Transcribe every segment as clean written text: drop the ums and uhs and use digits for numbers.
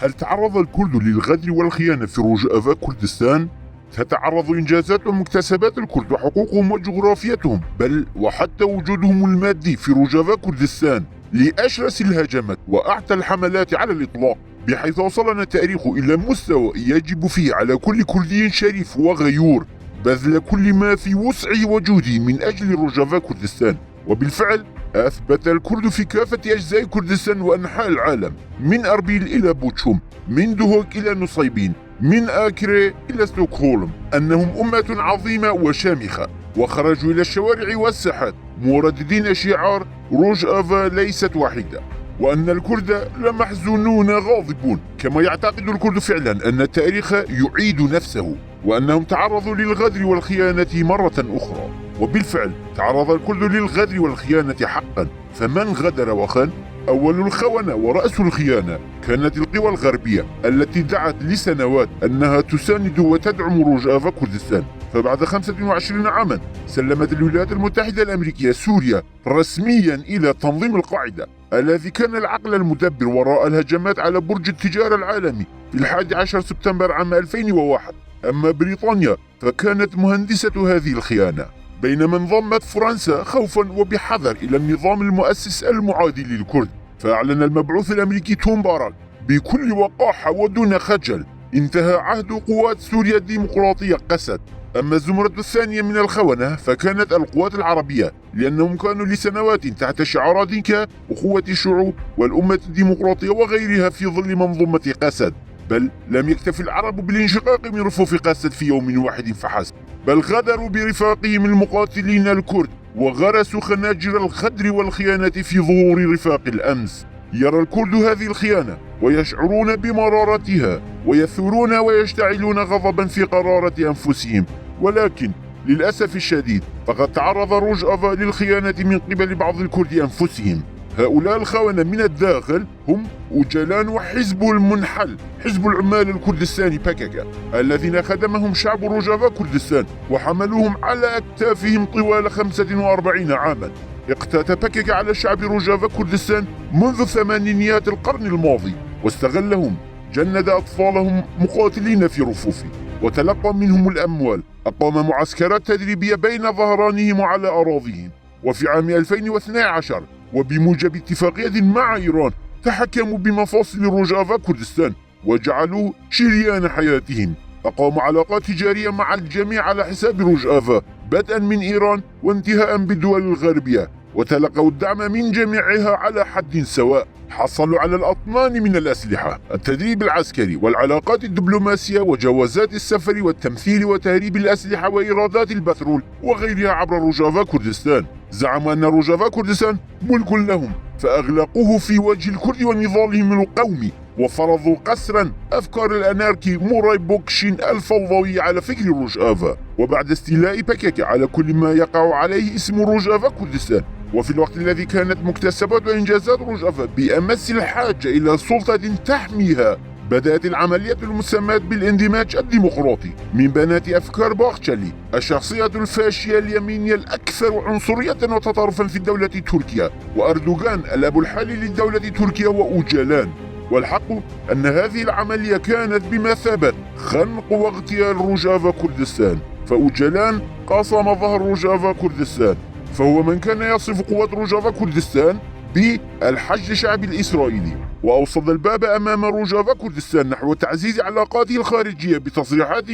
هل تعرض الكرد للغدر والخيانة في روجافا كردستان؟ تتعرض إنجازات ومكتسبات الكرد وحقوقهم وجغرافيتهم بل وحتى وجودهم المادي في روجافا كردستان لأشرس الهجمات وأعتى الحملات على الإطلاق، بحيث وصلنا التاريخ إلى مستوى يجب فيه على كل كردي شريف وغيور بذل كل ما في وسعه وجهده من أجل روجافا كردستان. وبالفعل أثبت الكرد في كافة أجزاء كردستان وأنحاء العالم، من أربيل إلى بوتشوم، من دهوك إلى نصيبين، من آكري إلى ستوكهولم، أنهم أمة عظيمة وشامخة، وخرجوا إلى الشوارع والساحات مرددين شعار روجافا ليست واحدة، وأن الكرد لمحزونون غاضبون، كما يعتقد الكرد فعلا أن التاريخ يعيد نفسه وأنهم تعرضوا للغدر والخيانة مرة أخرى. وبالفعل تعرض الكرد للغدر والخيانة حقا، فمن غدر وخان؟ أول الخونة ورأس الخيانة كانت القوى الغربية التي دعت لسنوات أنها تساند وتدعم روجافا كردستان. فبعد 25 عاما سلمت الولايات المتحدة الأمريكية سوريا رسميا إلى تنظيم القاعدة الذي كان العقل المدبر وراء الهجمات على برج التجارة العالمي في 11 سبتمبر عام 2001. أما بريطانيا فكانت مهندسة هذه الخيانة، بينما انضمت فرنسا خوفا وبحذر إلى النظام المؤسس المعادي للكرد. فأعلن المبعوث الأمريكي توم بارك بكل وقاحة ودون خجل انتهى عهد قوات سوريا الديمقراطية قسد. أما الزمرة الثانية من الخونة فكانت القوات العربية، لأنهم كانوا لسنوات تحت شعارات كأخوة الشعوب والأمة الديمقراطية وغيرها في ظل منظومة قسد. بل لم يكتف العرب بالانشقاق من رفوف قسد في يوم واحد فحسب، بل غدروا برفاقهم المقاتلين الكرد وغرسوا خناجر الغدر والخيانة في ظهور رفاق الأمس. يرى الكرد هذه الخيانة ويشعرون بمرارتها ويثورون ويشتعلون غضبا في قرارة أنفسهم، ولكن للأسف الشديد فقد تعرض روجافا للخيانة من قبل بعض الكرد أنفسهم. هؤلاء الخونة من الداخل هم أوجلان وحزبه المنحل حزب العمال الكردستاني باكاكا، الذين خدمهم شعب روجافا كردستان وحملوهم على أكتافهم طوال 45 عاما. اقتات باكاكا على شعب روجافا كردستان منذ ثمانينيات القرن الماضي، واستغلهم، جند أطفالهم مقاتلين في رفوفه وتلقى منهم الأموال. أقام معسكرات تدريبية بين ظهرانهم وعلى أراضيهم. وفي عام 2012 وبموجب اتفاقية مع إيران تحكموا بمفاصل روجافا كردستان وجعلوه شريان حياتهم. أقاموا علاقات تجارية مع الجميع على حساب روجافا، بدءا من إيران وانتهاء بالدول الغربية، وتلقوا الدعم من جميعها على حد سواء. حصلوا على الأطنان من الأسلحة، التدريب العسكري والعلاقات الدبلوماسية وجوازات السفر والتمثيل وتهريب الأسلحة وإيرادات البترول وغيرها عبر روجافا كردستان. زعموا أن روجافا كردستان ملك لهم، فأغلقوه في وجه الكرد ونضالهم القومي، وفرضوا قسرا أفكار الأناركي موراي بوكشين الفوضوي على فكر روجافا. وبعد استيلاء باكاكا على كل ما يقع عليه اسم روجافا كردستان، وفي الوقت الذي كانت مكتسبات وإنجازات روجافا بأمس الحاجة إلى سلطة تحميها، بدأت العملية المسماة بالاندماج الديمقراطي من بنات أفكار باختشالي، الشخصية الفاشية اليمينية الأكثر عنصرية وتطرفا في الدولة تركيا، وأردوغان الأب الحالي للدولة تركيا وأوجلان. والحق أن هذه العملية كانت بمثابة خنق واغتيال روجافا كردستان، فأوجلان قاصم ظهر روجافا كردستان، فهو من كان يصف قوات روجافا كردستان بالحشد الشعبي الإسرائيلي، وأوصد الباب أمام روجافا كردستان نحو تعزيز علاقاته الخارجية بتصريحات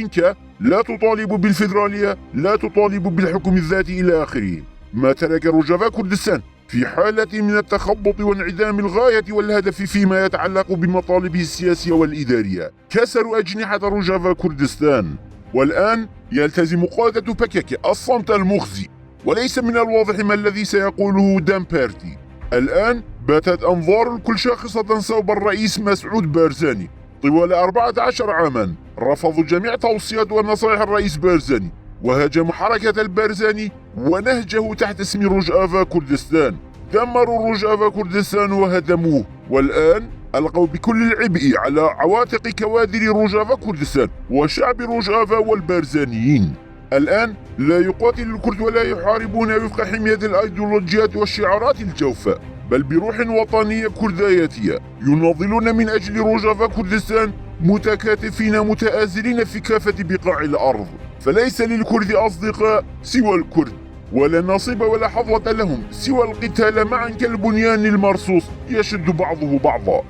لا تطالب بالفيدرالية، لا تطالب بالحكم الذاتي إلى آخره. ما ترك روجافا كردستان في حالة من التخبط وانعدام الغاية والهدف فيما يتعلق بمطالبه السياسية والإدارية. كسروا أجنحة روجافا كردستان، والآن يلتزم قادة باكاكا الصمت المخزي، وليس من الواضح ما الذي سيقوله دان بيرتي. الآن باتت أنظار الكل شاخصة صوب الرئيس مسعود بارزاني. طوال 14 عاما رفضوا جميع توصيات ونصائح الرئيس بارزاني، وهاجموا حركة البارزاني ونهجه تحت اسم روجافا كردستان. دمروا روجافا كردستان وهدموه، والآن ألقوا بكل العبء على عواتق كوادر روجافا كردستان وشعب روجافا والبارزانيين. الآن لا يقاتل الكرد ولا يحاربون وفق حمية الأيديولوجيات والشعارات الجوفاء، بل بروح وطنية كردياتية يناضلون من أجل روجافا كردستان، متكاتفين متآزرين في كافة بقاع الأرض. فليس للكرد أصدقاء سوى الكرد، ولا نصيب ولا حظوة لهم سوى القتال معا كالبنيان المرصوص يشد بعضه بعضا.